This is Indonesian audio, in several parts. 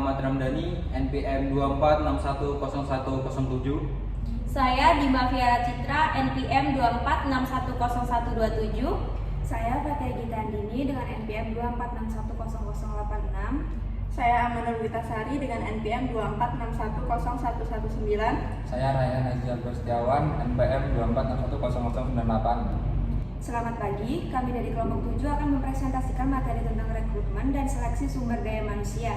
Muhammad Ramdhani, NPM 24610107. Saya Dima Fiara Citra, NPM 24610127. Saya Fatia Gita Andini dengan NPM 24610086. Saya Amanul Witasari dengan NPM 24610119. Saya Rayhan Azhar Setiawan, NPM 24610098. Selamat pagi, kami dari kelompok 7 akan mempresentasikan materi tentang rekrutmen dan seleksi sumber daya manusia.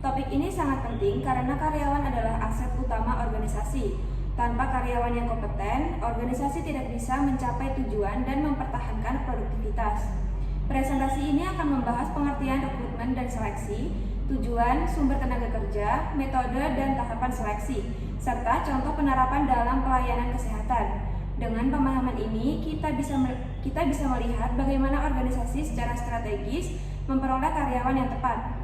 Topik ini sangat penting karena karyawan adalah aset utama organisasi. Tanpa karyawan yang kompeten, organisasi tidak bisa mencapai tujuan dan mempertahankan produktivitas. Presentasi ini akan membahas pengertian rekrutmen dan seleksi, tujuan, sumber tenaga kerja, metode dan tahapan seleksi, serta contoh penerapan dalam pelayanan kesehatan. Dengan pemahaman ini, kita bisa melihat bagaimana organisasi secara strategis memperoleh karyawan yang tepat.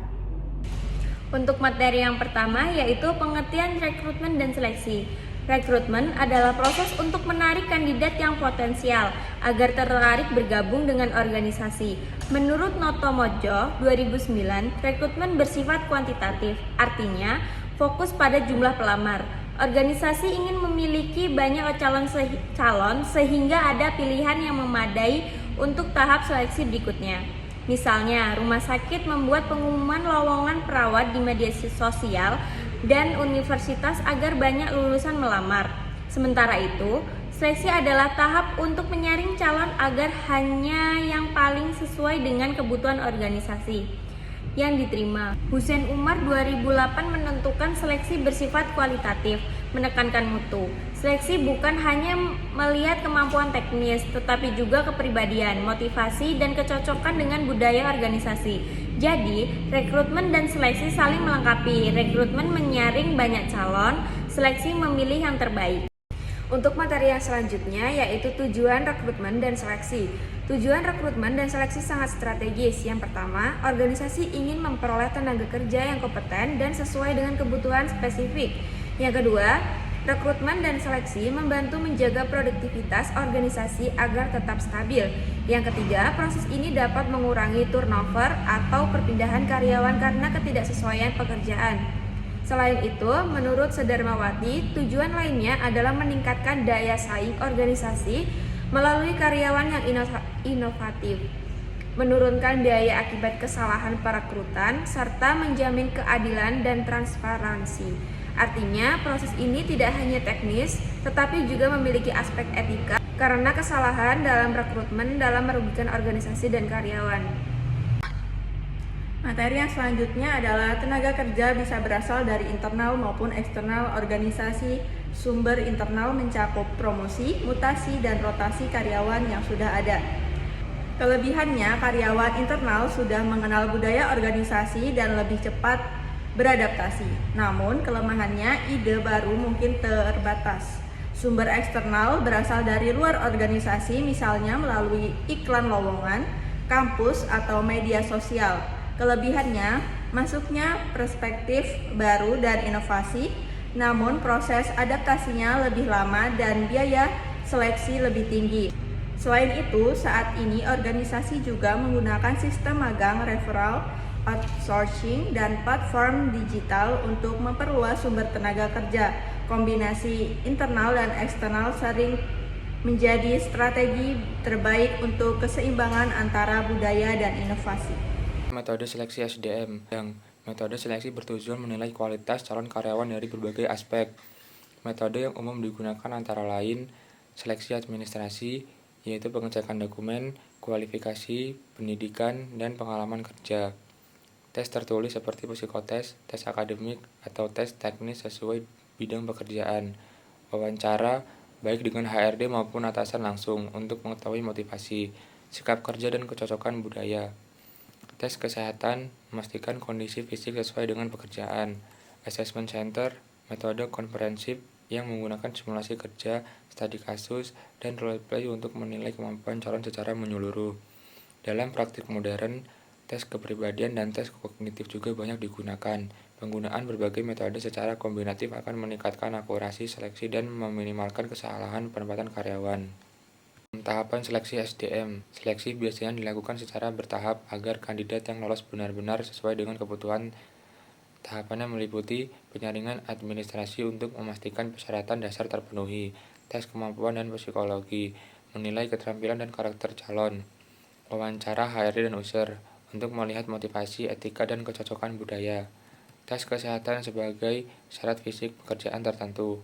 Untuk materi yang pertama yaitu pengertian rekrutmen dan seleksi. Rekrutmen adalah proses untuk menarik kandidat yang potensial agar tertarik bergabung dengan organisasi. Menurut Noto Mojo 2009, rekrutmen bersifat kuantitatif, artinya fokus pada jumlah pelamar. Organisasi ingin memiliki banyak calon sehingga ada pilihan yang memadai untuk tahap seleksi berikutnya. Misalnya, rumah sakit membuat pengumuman lowongan perawat di media sosial dan universitas agar banyak lulusan melamar. Sementara itu, seleksi adalah tahap untuk menyaring calon agar hanya yang paling sesuai dengan kebutuhan organisasi yang diterima. Husein Umar 2008 menentukan seleksi bersifat kualitatif, menekankan mutu. Seleksi bukan hanya melihat kemampuan teknis, tetapi juga kepribadian, motivasi, dan kecocokan dengan budaya organisasi. Jadi, rekrutmen dan seleksi saling melengkapi. Rekrutmen menyaring banyak calon, seleksi memilih yang terbaik. Untuk materi yang selanjutnya yaitu tujuan rekrutmen dan seleksi. Tujuan rekrutmen dan seleksi sangat strategis. Yang pertama, organisasi ingin memperoleh tenaga kerja yang kompeten dan sesuai dengan kebutuhan spesifik. Yang kedua, rekrutmen dan seleksi membantu menjaga produktivitas organisasi agar tetap stabil. Yang ketiga, proses ini dapat mengurangi turnover atau perpindahan karyawan karena ketidaksesuaian pekerjaan. Selain itu, menurut Sedarmawati, tujuan lainnya adalah meningkatkan daya saing organisasi melalui karyawan yang inovatif, menurunkan biaya akibat kesalahan perekrutan, serta menjamin keadilan dan transparansi. Artinya, proses ini tidak hanya teknis, tetapi juga memiliki aspek etika karena kesalahan dalam rekrutmen dalam merugikan organisasi dan karyawan. Materi yang selanjutnya adalah tenaga kerja bisa berasal dari internal maupun eksternal organisasi. Sumber internal mencakup promosi, mutasi, dan rotasi karyawan yang sudah ada. Kelebihannya, karyawan internal sudah mengenal budaya organisasi dan lebih cepat beradaptasi. Namun, kelemahannya ide baru mungkin terbatas. Sumber eksternal berasal dari luar organisasi, misalnya melalui iklan lowongan, kampus, atau media sosial. Kelebihannya, masuknya perspektif baru dan inovasi, namun proses adaptasinya lebih lama dan biaya seleksi lebih tinggi. Selain itu, saat ini organisasi juga menggunakan sistem magang, referral, outsourcing, dan platform digital untuk memperluas sumber tenaga kerja. Kombinasi internal dan eksternal sering menjadi strategi terbaik untuk keseimbangan antara budaya dan inovasi. Metode seleksi SDM. Metode seleksi bertujuan menilai kualitas calon karyawan dari berbagai aspek. Metode yang umum digunakan antara lain seleksi administrasi, yaitu pengecekan dokumen, kualifikasi, pendidikan, dan pengalaman kerja. Tes tertulis seperti psikotes, tes akademik, atau tes teknis sesuai bidang pekerjaan. Wawancara, baik dengan HRD maupun atasan langsung, untuk mengetahui motivasi, sikap kerja, dan kecocokan budaya. Tes kesehatan, memastikan kondisi fisik sesuai dengan pekerjaan. Assessment Center, metode komprehensif yang menggunakan simulasi kerja, studi kasus, dan role-play untuk menilai kemampuan calon secara menyeluruh. Dalam praktik modern, tes kepribadian dan tes kognitif juga banyak digunakan. Penggunaan berbagai metode secara kombinatif akan meningkatkan akurasi seleksi dan meminimalkan kesalahan penempatan karyawan. Tahapan seleksi SDM. Seleksi biasanya dilakukan secara bertahap agar kandidat yang lolos benar-benar sesuai dengan kebutuhan Tahapannya meliputi penyaringan administrasi untuk memastikan persyaratan dasar terpenuhi, tes kemampuan dan psikologi, menilai keterampilan dan karakter calon, wawancara HRD dan user untuk melihat motivasi, etika, dan kecocokan budaya, tes kesehatan sebagai syarat fisik pekerjaan tertentu,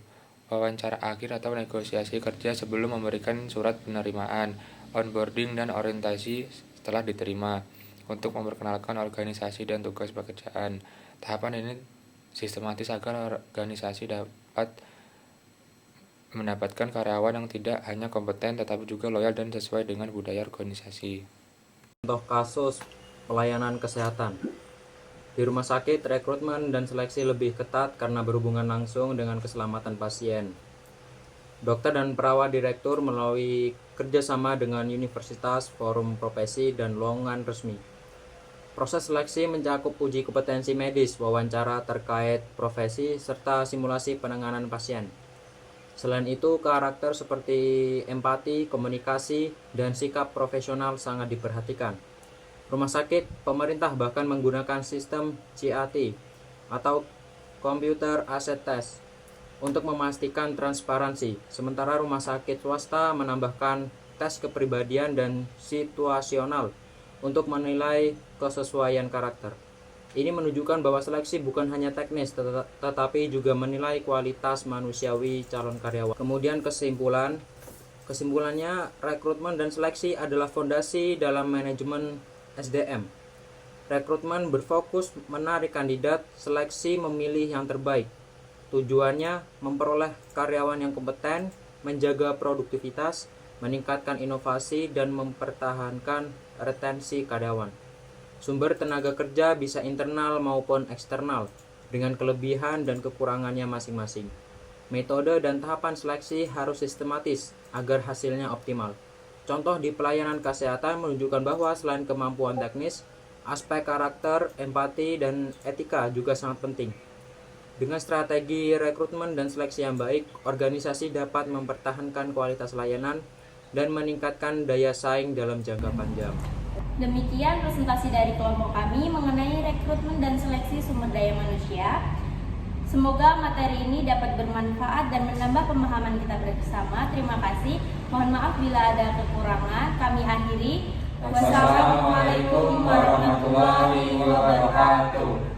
wawancara akhir atau negosiasi kerja sebelum memberikan surat penerimaan, onboarding dan orientasi setelah diterima, untuk memperkenalkan organisasi dan tugas pekerjaan. Tahapan ini sistematis agar organisasi dapat mendapatkan karyawan yang tidak hanya kompeten tetapi juga loyal dan sesuai dengan budaya organisasi. Contoh kasus pelayanan kesehatan. Di rumah sakit, rekrutmen dan seleksi lebih ketat karena berhubungan langsung dengan keselamatan pasien. Dokter dan perawat direktur melalui kerjasama dengan universitas, forum profesi, dan lowongan resmi. Proses seleksi mencakup uji kompetensi medis, wawancara terkait profesi, serta simulasi penanganan pasien. Selain itu, karakter seperti empati, komunikasi, dan sikap profesional sangat diperhatikan. Rumah sakit, pemerintah bahkan menggunakan sistem CAT atau Computer Asset Test untuk memastikan transparansi. Sementara rumah sakit swasta menambahkan tes kepribadian dan situasional untuk menilai kesesuaian karakter. Ini menunjukkan bahwa seleksi bukan hanya teknis tetapi juga menilai kualitas manusiawi calon karyawan. Kemudian kesimpulannya, rekrutmen dan seleksi adalah fondasi dalam manajemen SDM. Rekrutmen berfokus menarik kandidat, seleksi memilih yang terbaik. Tujuannya memperoleh karyawan yang kompeten, menjaga produktivitas, meningkatkan inovasi, dan mempertahankan retensi karyawan. Sumber tenaga kerja bisa internal maupun eksternal, dengan kelebihan dan kekurangannya masing-masing. Metode dan tahapan seleksi harus sistematis agar hasilnya optimal. Contoh di pelayanan kesehatan menunjukkan bahwa selain kemampuan teknis, aspek karakter, empati, dan etika juga sangat penting. Dengan strategi rekrutmen dan seleksi yang baik, organisasi dapat mempertahankan kualitas layanan dan meningkatkan daya saing dalam jangka panjang. Demikian presentasi dari kelompok kami mengenai rekrutmen dan seleksi sumber daya manusia. Semoga materi ini dapat bermanfaat dan menambah pemahaman kita bersama. Terima kasih. Mohon maaf bila ada kekurangan. Kami akhiri. Wassalamualaikum warahmatullahi wabarakatuh.